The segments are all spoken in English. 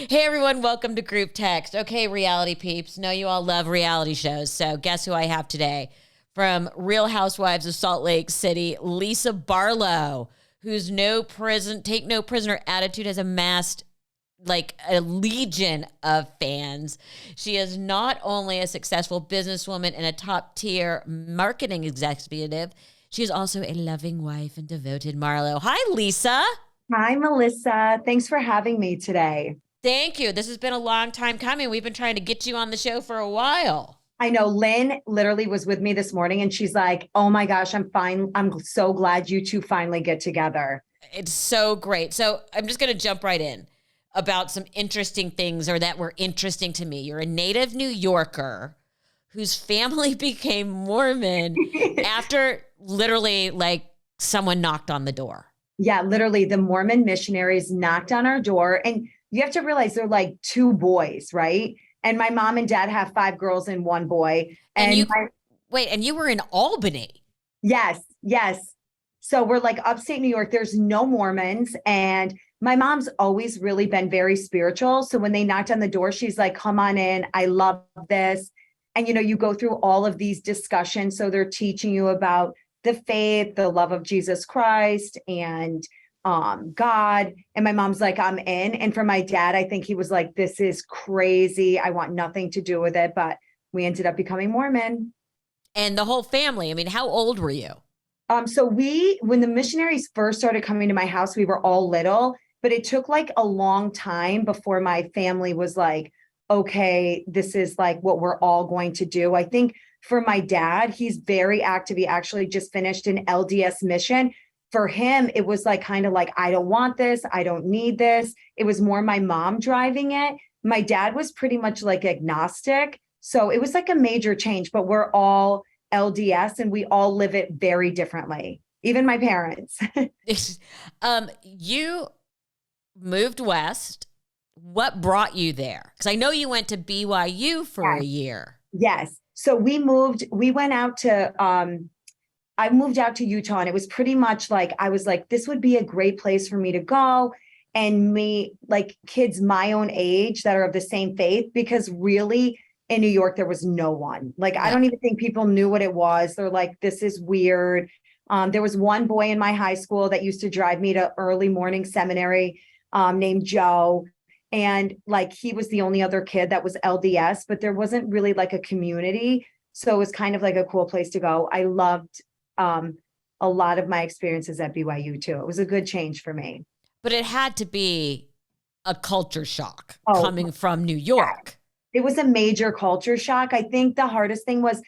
Hey everyone, welcome to Group Text. Okay, reality peeps. Know you all love reality shows. So guess who I have today? From Real Housewives of Salt Lake City, Lisa Barlow, whose take no prisoner attitude has amassed like a legion of fans. She is not only a successful businesswoman and a top tier marketing executive, she is also a loving wife and devoted Marlo. Hi, Lisa. Hi, Melissa. Thanks for having me today. Thank you. This has been a long time coming. We've been trying to get you on the show for a while. I know Lynn literally was with me this morning and she's like, oh my gosh, I'm fine. I'm so glad you two finally get together. It's so great. So I'm just going to jump right in about some interesting things or that were interesting to me. You're a native New Yorker whose family became Mormon after literally like someone knocked on the door. Yeah, literally the Mormon missionaries knocked on our door. And you have to realize they're like two boys, right? And my mom and dad have five girls and one boy. And And you, wait, and you were in Albany. yes, yes. So we're like upstate New York. There's no Mormons. And my mom's always really been very spiritual. So when they knocked on the door, she's like, come on in. I love this. And, you go through all of these discussions. So they're teaching you about the faith, the love of Jesus Christ and God. And my mom's like, I'm in. And for my dad, I think he was like, this is crazy. I want nothing to do with it. But we ended up becoming Mormon. And the whole family. I mean, how old were you? So when the missionaries first started coming to my house, we were all little, but it took like a long time before my family was like, okay, this is like what we're all going to do. I think for my dad, he's very active. He actually just finished an LDS mission. For him, it was like kind of like, I don't want this. I don't need this. It was more my mom driving it. My dad was pretty much like agnostic. So it was like a major change, but we're all LDS and we all live it very differently, even my parents. You moved west. What brought you there? Because I know you went to BYU for a year. Yes. So we went out to, I moved out to Utah and it was pretty much like, I was like, this would be a great place for me to go and meet like kids my own age that are of the same faith, because really in New York, there was no one. Like, I Yeah. don't even think people knew what it was. They're like, this is weird. There was one boy in my high school that used to drive me to early morning seminary, named Joe. And like, he was the only other kid that was LDS, but there wasn't really like a community. So it was kind of like a cool place to go. I loved a lot of my experiences at BYU too. It was a good change for me. But it had to be a culture shock Oh, coming from New yeah. York. It was a major culture shock. I think the hardest thing was,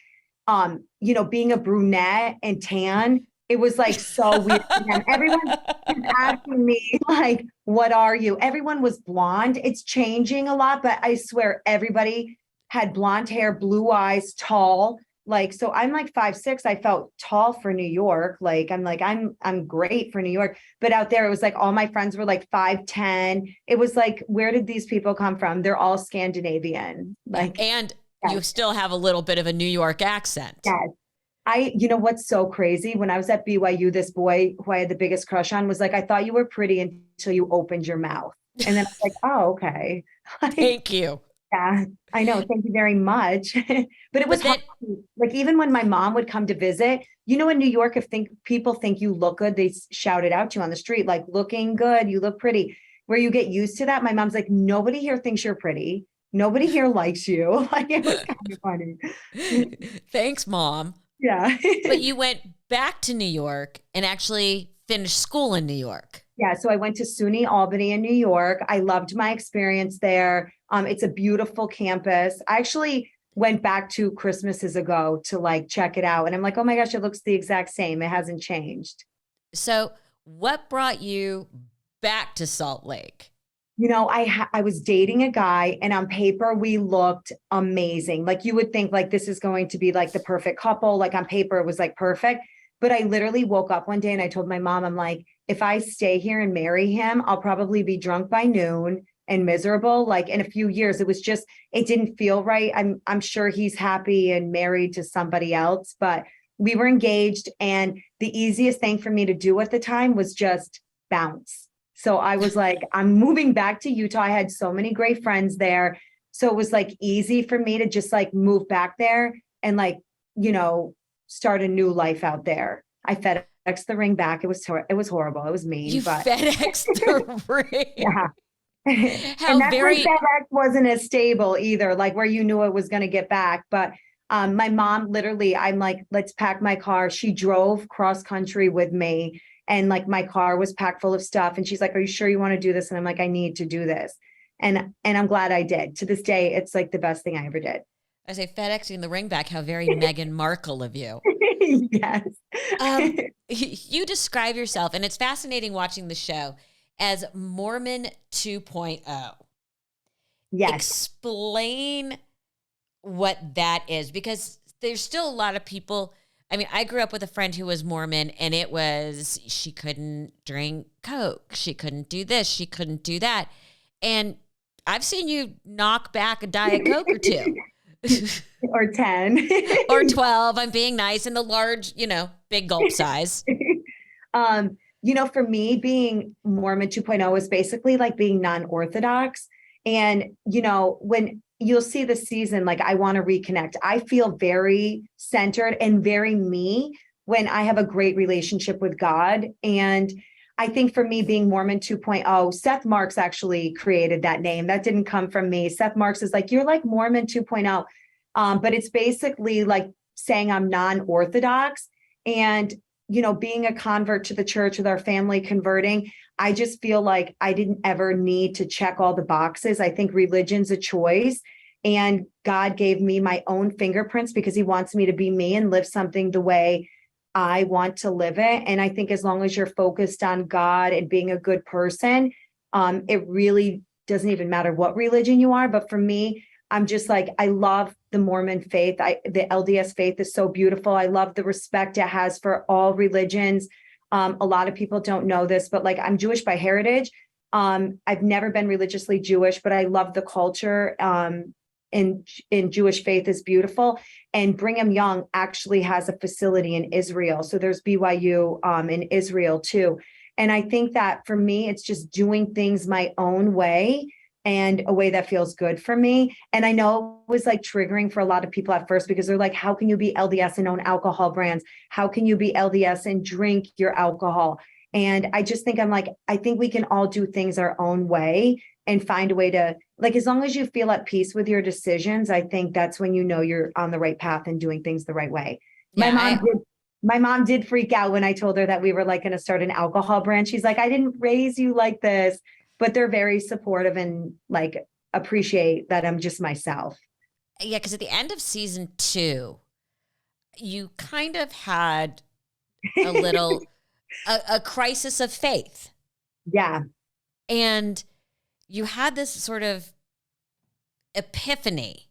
being a brunette and tan. It was like so weird to them. Everyone was asking me, like, what are you? Everyone was blonde. It's changing a lot, but I swear everybody had blonde hair, blue eyes, tall. Like, so I'm like 5'6". I felt tall for New York. I'm great for New York. But out there, it was like all my friends were like 5'10". It was like, where did these people come from? They're all Scandinavian. Yeah. Like, And you yes, still have a little bit of a New York accent. yes. You know what's so crazy? When I was at BYU, this boy who I had the biggest crush on was like, I thought you were pretty until you opened your mouth. And then I was like, oh, okay. Like, Thank you. yeah, I know. Thank you very much. But it was But hard. then, Like, even when my mom would come to visit, in New York, if people think you look good, they shout it out to you on the street, like, looking good, you look pretty. Where you get used to that, my mom's like, nobody here thinks you're pretty. Nobody here likes you. Like, it was kind of funny. thanks, Mom. Yeah. But you went back to New York and actually finished school in New York. Yeah, so I went to SUNY Albany in New York. I loved my experience there. It's a beautiful campus. I actually went back to Christmases ago to like check it out. And I'm like, oh my gosh, it looks the exact same. It hasn't changed. So, what brought you back to Salt Lake? I was dating a guy and on paper we looked amazing. Like you would think like this is going to be like the perfect couple. Like on paper it was like perfect. But I literally woke up one day and I told my mom, I'm like, if I stay here and marry him, I'll probably be drunk by noon and miserable. Like in a few years, it didn't feel right. I'm sure he's happy and married to somebody else, but we were engaged. And the easiest thing for me to do at the time was just bounce. So I was like, I'm moving back to Utah. I had so many great friends there. So it was like easy for me to just like move back there and like, you know, start a new life out there. I FedExed the ring back. It was horrible. It was mean, You but FedExed the ring. yeah. And How that's when very FedEx wasn't as stable either, like where you knew it was going to get back. But my mom literally, I'm like, let's pack my car. She drove cross country with me, and like my car was packed full of stuff. And she's like, are you sure you want to do this? And I'm like, I need to do this. And I'm glad I did. To this day, it's like the best thing I ever did. I say FedExing the ring back. How very Meghan Markle of you. Yes. You describe yourself, and it's fascinating watching the show, as Mormon 2.0. Yes. Explain what that is, because there's still a lot of people. I mean, I grew up with a friend who was Mormon, and it was, she couldn't drink Coke. She couldn't do this. She couldn't do that. And I've seen you knock back a Diet Coke or two. Or 10. Or 12. I'm being nice, in the large, big gulp size. For me, being Mormon 2.0 is basically like being non-Orthodox. And, when you'll see the season, like I want to reconnect, I feel very centered and very me when I have a great relationship with God. And I think for me, being Mormon 2.0, Seth Marks actually created that name. That didn't come from me. Seth Marks is like, you're like Mormon 2.0. But it's basically like saying I'm non-Orthodox. And, being a convert to the church with our family converting, I just feel like I didn't ever need to check all the boxes. I think religion's a choice, and God gave me my own fingerprints because he wants me to be me and live something the way I want to live it. And I think as long as you're focused on God and being a good person, it really doesn't even matter what religion you are. But for me, I'm just like, I love the Mormon faith. The LDS faith is so beautiful. I love the respect it has for all religions. A lot of people don't know this, but like I'm Jewish by heritage. I've never been religiously Jewish, but I love the culture. In Jewish faith is beautiful. And Brigham Young actually has a facility in Israel. So there's BYU in Israel too. And I think that for me, it's just doing things my own way, and a way that feels good for me. And I know it was like triggering for a lot of people at first, because they're like, how can you be LDS and own alcohol brands? How can you be LDS and drink your alcohol? And I just think I think we can all do things our own way and find a way to, like, as long as you feel at peace with your decisions, I think that's when you're on the right path and doing things the right way. Yeah, My mom did freak out when I told her that we were like going to start an alcohol brand. She's like, I didn't raise you like this. But they're very supportive and like appreciate that I'm just myself. yeah, because at the end of season 2, you kind of had a little a crisis of faith. Yeah. And you had this sort of epiphany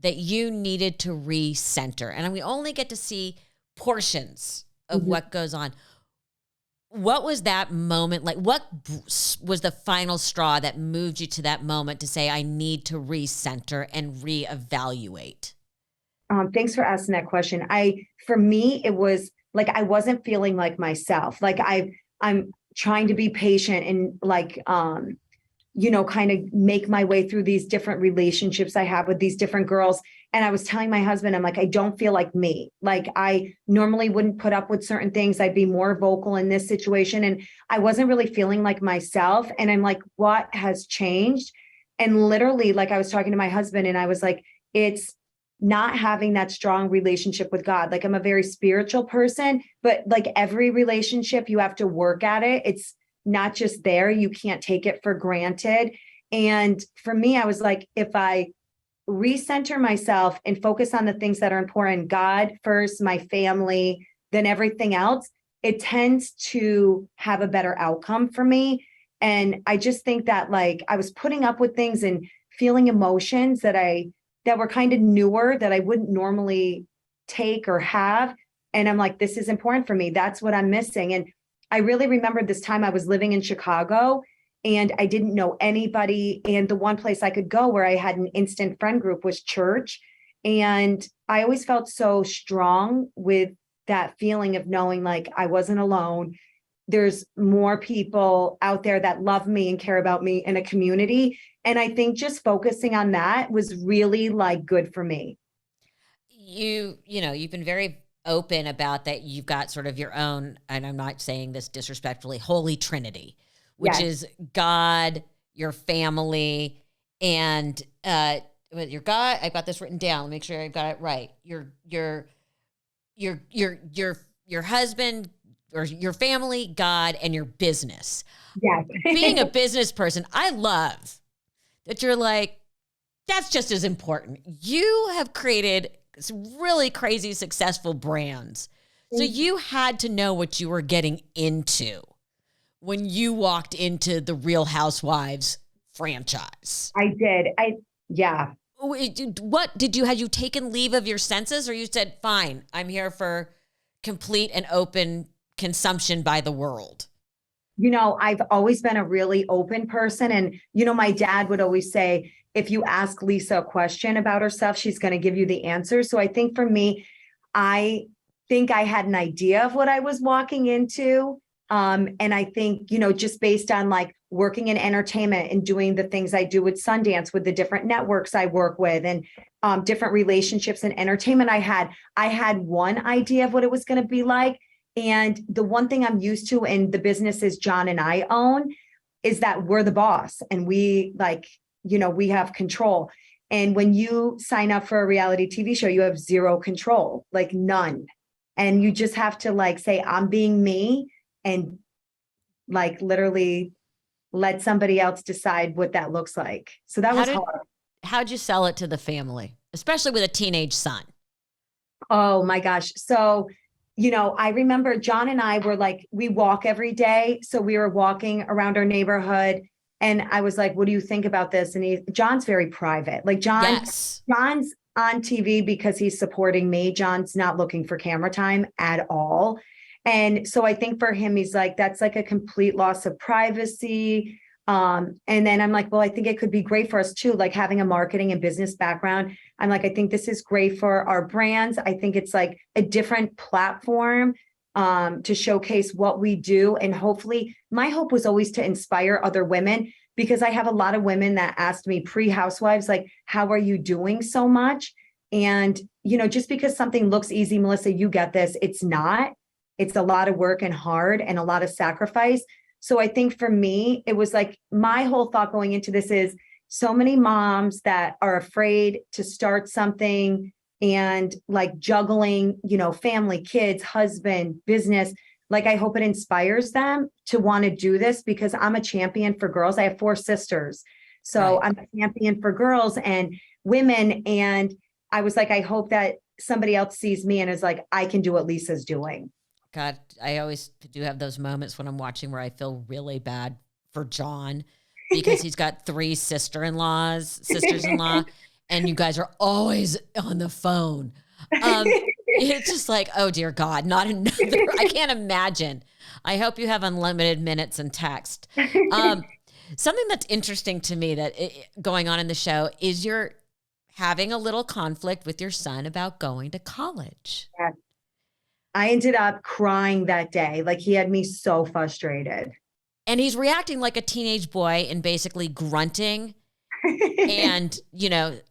that you needed to recenter. And we only get to see portions of what goes on. What was that moment like? What was the final straw that moved you to that moment to say, I need to recenter and reevaluate? Thanks for asking that question. For me, it was like, I wasn't feeling like myself. Like I'm trying to be patient and like, kind of make my way through these different relationships I have with these different girls. And I was telling my husband, I'm like, I don't feel like me. Like I normally wouldn't put up with certain things. I'd be more vocal in this situation. And I wasn't really feeling like myself. And I'm like, what has changed? And literally, like I was talking to my husband and I was like, it's not having that strong relationship with God. Like I'm a very spiritual person, but like every relationship, you have to work at it. It's not just there. You can't take it for granted. And for me, I was like, if I recenter myself and focus on the things that are important, God first, my family, then everything else, it tends to have a better outcome for me. And I just think that like I was putting up with things and feeling emotions that were kind of newer that I wouldn't normally take or have. And I'm like, this is important for me. That's what I'm missing. And I really remembered this time I was living in Chicago and I didn't know anybody. And the one place I could go where I had an instant friend group was church. And I always felt so strong with that feeling of knowing like I wasn't alone. there's more people out there that love me and care about me in a community. And I think just focusing on that was really like good for me. You've been very open about that. You've got sort of your own, and I'm not saying this disrespectfully, holy trinity, which Yes. is God, your family, and your God. I've got this written down. Let me make sure I've got it right. Your husband or your family, God, and your business. Yes. Being a business person, I love that you're like, that's just as important. You have created some really crazy successful brands. So you had to know what you were getting into when you walked into the Real Housewives franchise. I did. Yeah. What did you, had you taken leave of your senses, or you said, fine, I'm here for complete and open consumption by the world? I've always been a really open person. And, my dad would always say, if you ask Lisa a question about herself, she's going to give you the answer. So I think for me, I think I had an idea of what I was walking into. And I think, just based on like working in entertainment and doing the things I do with Sundance, with the different networks I work with, and different relationships and entertainment I had one idea of what it was going to be like. And the one thing I'm used to in the businesses John and I own is that we're the boss, and we we have control. And when you sign up for a reality TV show, you have zero control, like none. And you just have to like say, I'm being me, and like literally let somebody else decide what that looks like. So that was hard. How'd you sell it to the family, especially with a teenage son? Oh my gosh. So I remember John and I were like, we walk every day. So we were walking around our neighborhood, and I was like, what do you think about this? And John's very private. Like John's on TV because he's supporting me. John's not looking for camera time at all. And so I think for him, he's like, that's like a complete loss of privacy. And then I'm like, well, I think it could be great for us too, like having a marketing and business background. I'm like, I think this is great for our brands. I think it's like a different platform to showcase what we do. And hopefully, my hope was always to inspire other women, because I have a lot of women that asked me pre-Housewives, like, how are you doing so much? And, just because something looks easy, Melissa, you get this, it's not. It's a lot of work and hard and a lot of sacrifice. So I think for me, it was like my whole thought going into this is so many moms that are afraid to start something and like juggling, family, kids, husband, business. Like, I hope it inspires them to want to do this, because I'm a champion for girls. I have 4 sisters. So I'm a champion for girls and women. And I was like, I hope that somebody else sees me and is like, I can do what Lisa's doing. God, I always do have those moments when I'm watching where I feel really bad for John, because he's got 3 sisters-in-law, and you guys are always on the phone. It's just like, oh dear God, not another. I can't imagine. I hope you have unlimited minutes and text. Something that's interesting to me that going on in the show is you're having a little conflict with your son about going to college. Yeah. I ended up crying that day. Like, he had me so frustrated. And he's reacting like a teenage boy and basically grunting and,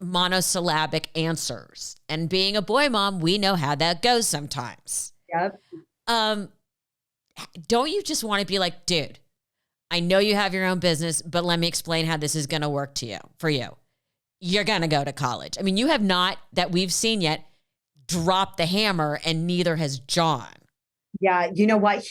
monosyllabic answers. And being a boy mom, we know how that goes sometimes. Yep. Don't you just want to be like, dude, I know you have your own business, but let me explain how this is going to work for you. You're going to go to college. I mean, you have not, that we've seen yet, dropped the hammer, and neither has John. Yeah. You know what?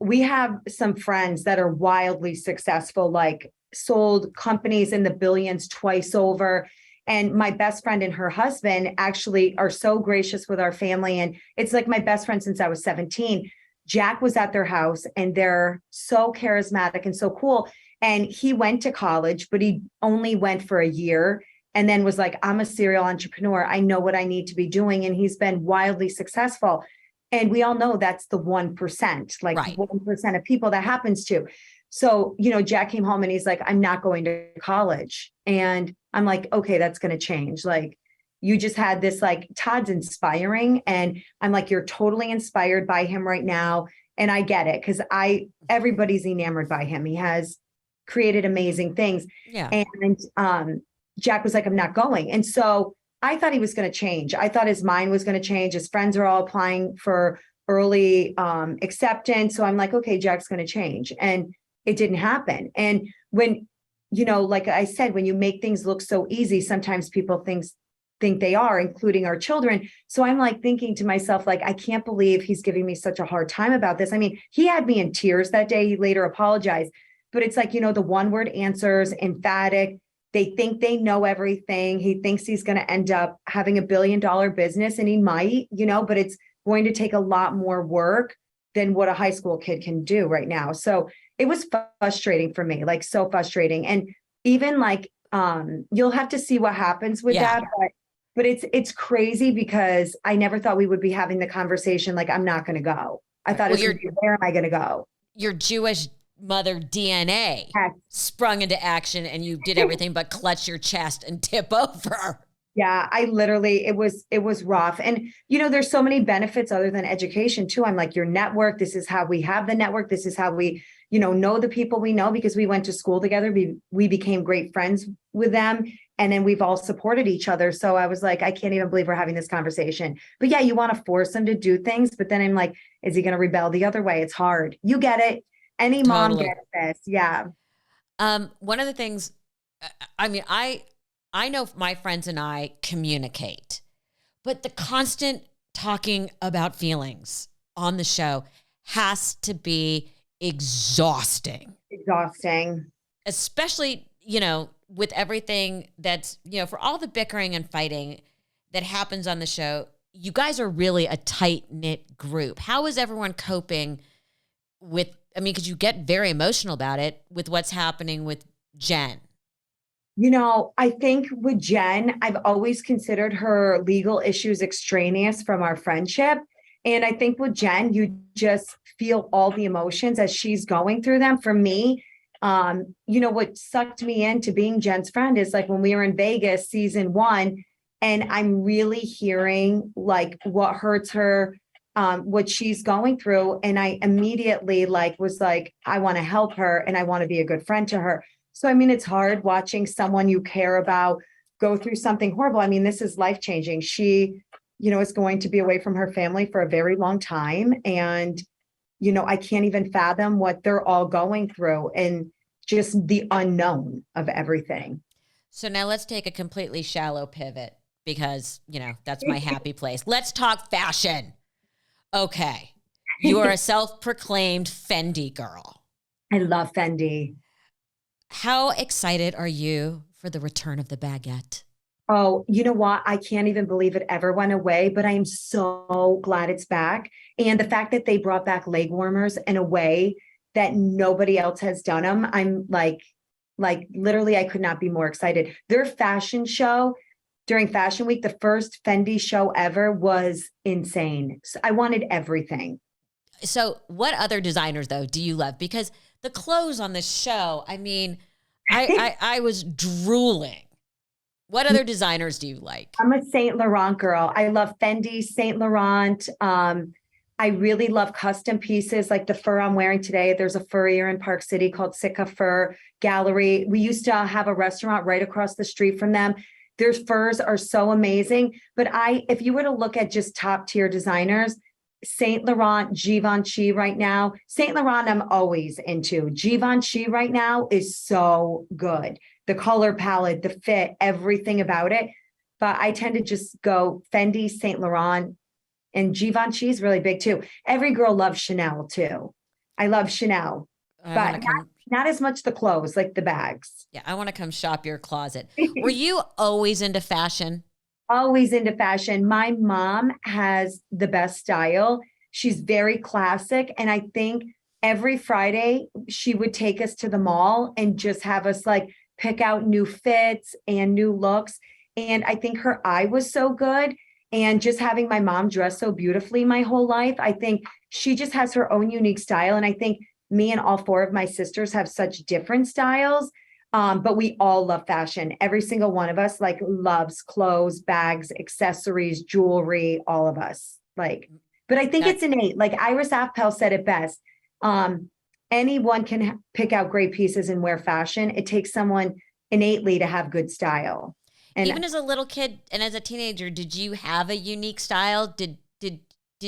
We have some friends that are wildly successful, like sold companies in the billions twice over. And my best friend and her husband actually are so gracious with our family. And it's like my best friend since I was 17. Jack was at their house, and they're so charismatic and so cool. And he went to college, but he only went for a year, and then was like, I'm a serial entrepreneur. I know what I need to be doing. And he's been wildly successful. And we all know that's the 1%, like 1% of people that happens to. So, Jack came home and he's like, I'm not going to college. And I'm like, okay, that's going to change. Like, you just had this like, Todd's inspiring. And I'm like, you're totally inspired by him right now. And I get it because everybody's enamored by him. He has created amazing things. Yeah. And Jack was like, I'm not going. And so I thought he was going to change. I thought his mind was going to change. His friends are all applying for early acceptance. So I'm like, okay, Jack's going to change. And it didn't happen. And when, like I said, when you make things look so easy, sometimes people think they are, including our children. So I'm like thinking to myself, like, I can't believe he's giving me such a hard time about this. I mean, he had me in tears that day. He later apologized, but it's like, the one word answers, emphatic. They think they know everything. He thinks he's going to end up having $1 billion business, and he might, but it's going to take a lot more work than what a high school kid can do right now. So it was frustrating for me, like so frustrating. And even like, you'll have to see what happens with that. But it's crazy because I never thought we would be having the conversation. Like, I'm not going to go. I thought, where am I going to go? Your Jewish mother DNA sprung into action, and you did everything but clutch your chest and tip over. Yeah, it was rough. And, there's so many benefits other than education too. I'm like, your network, this is how we have the network. This is how we, know the people we know, because we went to school together. We became great friends with them. And then we've all supported each other. So I was like, I can't even believe we're having this conversation. But yeah, you want to force him to do things. But then I'm like, is he going to rebel the other way? It's hard. You get it. Any mom gets this. Yeah. One of the things, I mean, I know my friends and I communicate, but the constant talking about feelings on the show has to be exhausting. Especially, with everything that's, for all the bickering and fighting that happens on the show. You guys are really a tight-knit group. How is everyone coping with, because you get very emotional about it with what's happening with Jen? I think with Jen, I've always considered her legal issues extraneous from our friendship. And I think with Jen, you just feel all the emotions as she's going through them. For me, what sucked me into being Jen's friend is like when we were in Vegas season 1, and I'm really hearing like what hurts her, what she's going through. And I immediately was like, I want to help her and I want to be a good friend to her. So, it's hard watching someone you care about go through something horrible. This is life-changing. She, is going to be away from her family for a very long time. And, I can't even fathom what they're all going through and just the unknown of everything. So now let's take a completely shallow pivot because, that's my happy place. Let's talk fashion. Okay. You are a self-proclaimed Fendi girl. I love Fendi. How excited are you for the return of the baguette? Oh, you know what? I can't even believe it ever went away, but I am so glad it's back. And the fact that they brought back leg warmers in a way that nobody else has done them, I'm like literally, I could not be more excited. Their fashion show during Fashion Week, the first Fendi show ever, was insane. So I wanted everything. So what other designers, though, do you love? Because the clothes on this show, I was drooling. What other designers do you like? I'm a Saint Laurent girl. I love Fendi, Saint Laurent. I really love custom pieces like the fur I'm wearing today. There's a furrier in Park City called Sitka Fur Gallery. We used to have a restaurant right across the street from them. Their furs are so amazing. But if you were to look at just top tier designers, Saint Laurent, Givenchy right now. Saint Laurent I'm always into. Givenchy right now is so good. The color palette, the fit, everything about it. But I tend to just go Fendi, Saint Laurent, and Givenchy is really big too. Every girl loves Chanel too. I love Chanel, but not as much the clothes, like the bags. Yeah, I want to come shop your closet. Were you always into fashion? Always into fashion. My mom has the best style. She's very classic. And I think every Friday she would take us to the mall and just have us pick out new fits and new looks. And I think her eye was so good. And just having my mom dress so beautifully my whole life, I think she just has her own unique style. And I think me and all 4 of my sisters have such different styles. But we all love fashion. Every single one of us like loves clothes, bags, accessories, jewelry, all of us like, but I think it's innate. Like Iris Apfel said it best. Anyone can pick out great pieces and wear fashion. It takes someone innately to have good style. And even as a little kid and as a teenager, did you have a unique style? Did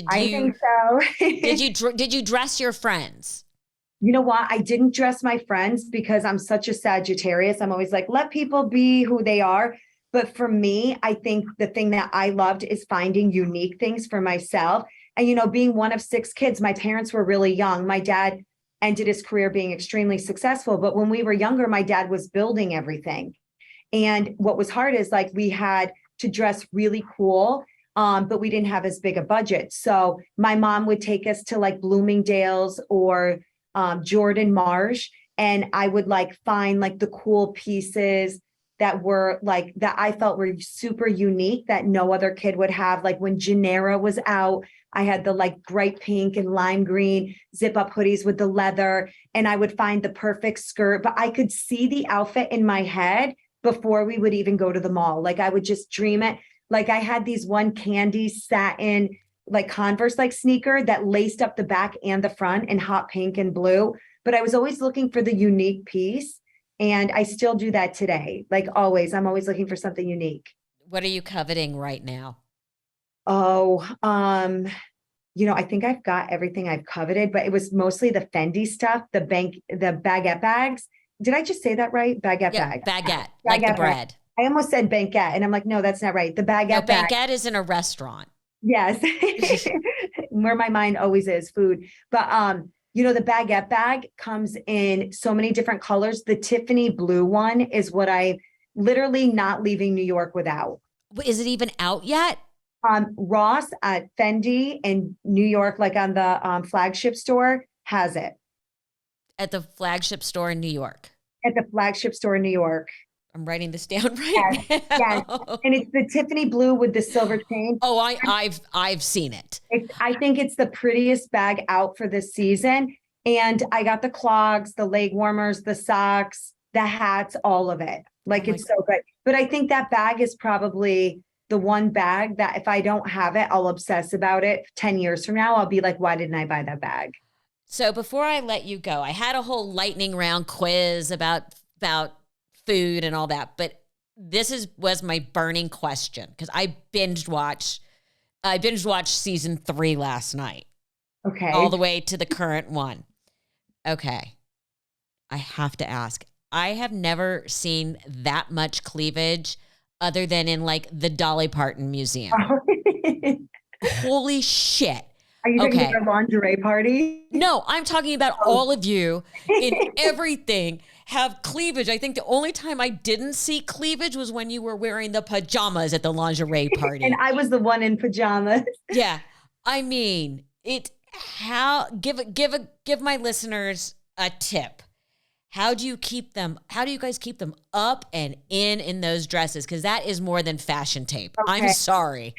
I you think so. did you dress your friends? You know what? I didn't dress my friends because I'm such a Sagittarius. I'm always like, let people be who they are. But for me, I think the thing that I loved is finding unique things for myself. And, you know, being one of 6 kids, my parents were really young. My dad ended his career being extremely successful. But when we were younger, my dad was building everything. And what was hard is like we had to dress really cool, but we didn't have as big a budget. So my mom would take us to like Bloomingdale's or Jordan Marsh, and I would like find like the cool pieces that were like that I felt were super unique that no other kid would have. Like when Genera was out, I had the like bright pink and lime green zip up hoodies with the leather, and I would find the perfect skirt, but I could see the outfit in my head before we would even go to the mall. Like I would just dream it. Like I had these one candy satin like Converse like sneaker that laced up the back and the front in hot pink and blue. But I was always looking for the unique piece. And I still do that today. Like always, I'm always looking for something unique. What are you coveting right now? Oh, you know, I think I've got everything I've coveted, but it was mostly the Fendi stuff, the baguette bags. Did I just say that right? Baguette bag. Baguette, like the Baguette bread. bag. I almost said banquette, and I'm like, no, that's not right. The baguette No, bag. baguette is in a restaurant. Yes. Where my mind always is food. But you know, the baguette bag comes in so many different colors. The Tiffany blue one is what I literally not leaving New York without. Is it even out yet? Ross at Fendi in New York, like on the flagship store, has it. At the flagship store in New York. At the flagship store in New York. I'm writing this down right now. Yes. And it's the Tiffany blue with the silver chain. Oh, I've seen it. I think it's the prettiest bag out for this season. And I got the clogs, the leg warmers, the socks, the hats, all of it. Like it's so good. But I think that bag is probably the one bag that if I don't have it, I'll obsess about it 10 years from now. I'll be like, why didn't I buy that bag? So before I let you go, I had a whole lightning round quiz about food and all that, but was my burning question because I binge watched season 3 last night. Okay. All the way to the current one. Okay. I have to ask. I have never seen that much cleavage other than in like the Dolly Parton Museum. Holy shit. Are you talking about a lingerie party? No, I'm talking about all of you in everything have cleavage. I think the only time I didn't see cleavage was when you were wearing the pajamas at the lingerie party. And I was the one in pajamas. Yeah. I mean, give my listeners a tip. How do you guys keep them up and in those dresses? Because that is more than fashion tape. Okay. I'm sorry.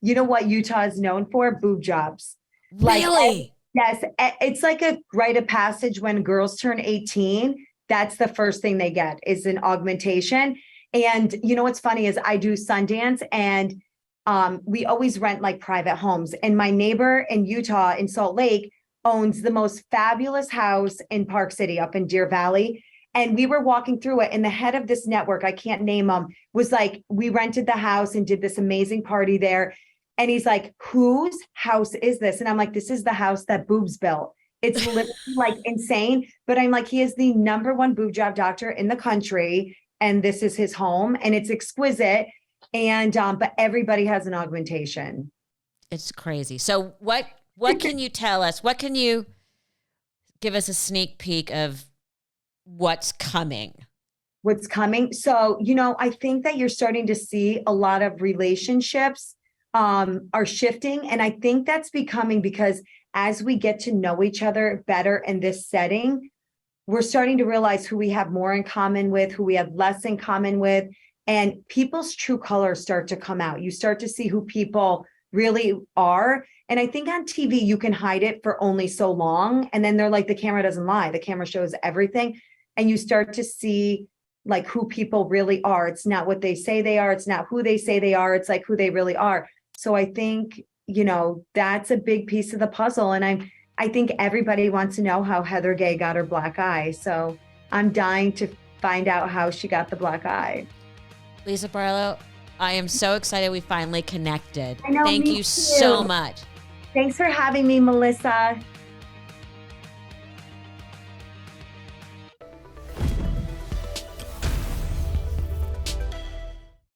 You know what Utah is known for? Boob jobs. Really? Yes. It's like a rite of passage when girls turn 18. That's the first thing they get is an augmentation. And you know what's funny is I do Sundance and we always rent like private homes. And my neighbor in Utah in Salt Lake owns the most fabulous house in Park City up in Deer Valley. And we were walking through it and the head of this network, I can't name him, was like, we rented the house and did this amazing party there. And he's like, whose house is this? And I'm like, this is the house that Boobs built. It's literally like insane. But I'm like, he is the #1 boob job doctor in the country. And this is his home and it's exquisite. And, but everybody has an augmentation. It's crazy. So what can you tell us? What can you give us a sneak peek of what's coming? What's coming? So, you know, I think that you're starting to see a lot of relationships are shifting. And I think that's becoming because as we get to know each other better in this setting, we're starting to realize who we have more in common with, who we have less in common with, and people's true colors start to come out. You start to see who people really are. And I think on TV, you can hide it for only so long. And then they're like, the camera doesn't lie. The camera shows everything. and you start to see like who people really are. It's not what they say they are. It's not who they say they are. It's like who they really are. So I think, that's a big piece of the puzzle. And I think everybody wants to know how Heather Gay got her black eye. So I'm dying to find out how she got the black eye. Lisa Barlow, I am so excited we finally connected. I know, Thank me you too. so much. Thanks for having me, Melissa.